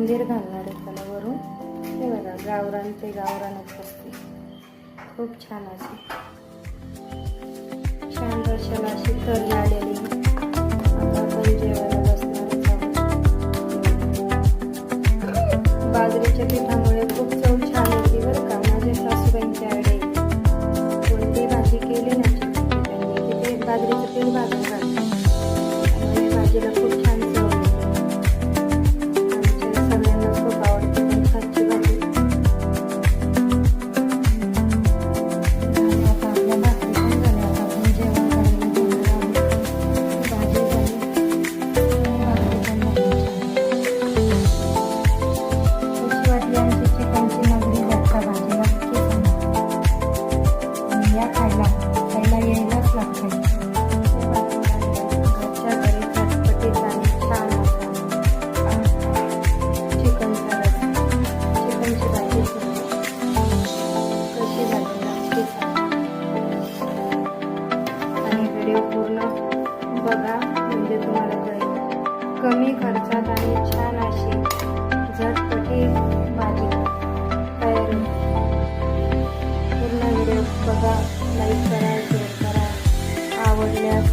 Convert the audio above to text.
कोथिंबीर घालणार आहे त्याला वरून. हे बघा गावरान ते गावरानच असते. खूप छान अशी छान रशाला अशी तरी आलेली. आता आपण जेवायला बसणारच आहोत. बाजरीच्या पिठामुळे खूप चव छान होती बरं का. माझ्या सासूबाईंची आयडिया. कोणती भाजी केली ना त्यांनी तिथे बाजरीचं पीठ भाजून घालतात. त्यामुळे भाजीला खूप छान चव येते. आमच्या सगळ्यांना खूप आवडते पंखाची भाजी. आता आपल्या भाकरी पण झाल्या. आता आपण जेवण करायला घेणार आहोत. भाजी झाली, भाकरी पण झाली. कशी वाटली आमची चिकनची नगरी घरच्या भाजी नक्की सांगा. आणि या खायला यायलाच लागते. घरच्या घरी चटपटीत आणि छान चिकनचा रस, चिकनची भाजी कशी झाली नक्की सांगा. आणि व्हिडिओ पूर्ण बघा म्हणजे तुम्हाला कळेल. कमी खर्चात आणि छान अशी झटपटीत भाजी तयार होते. पूर्ण व्हिडिओ बघा, लाईक करा, शेअर करा. आवडल्यास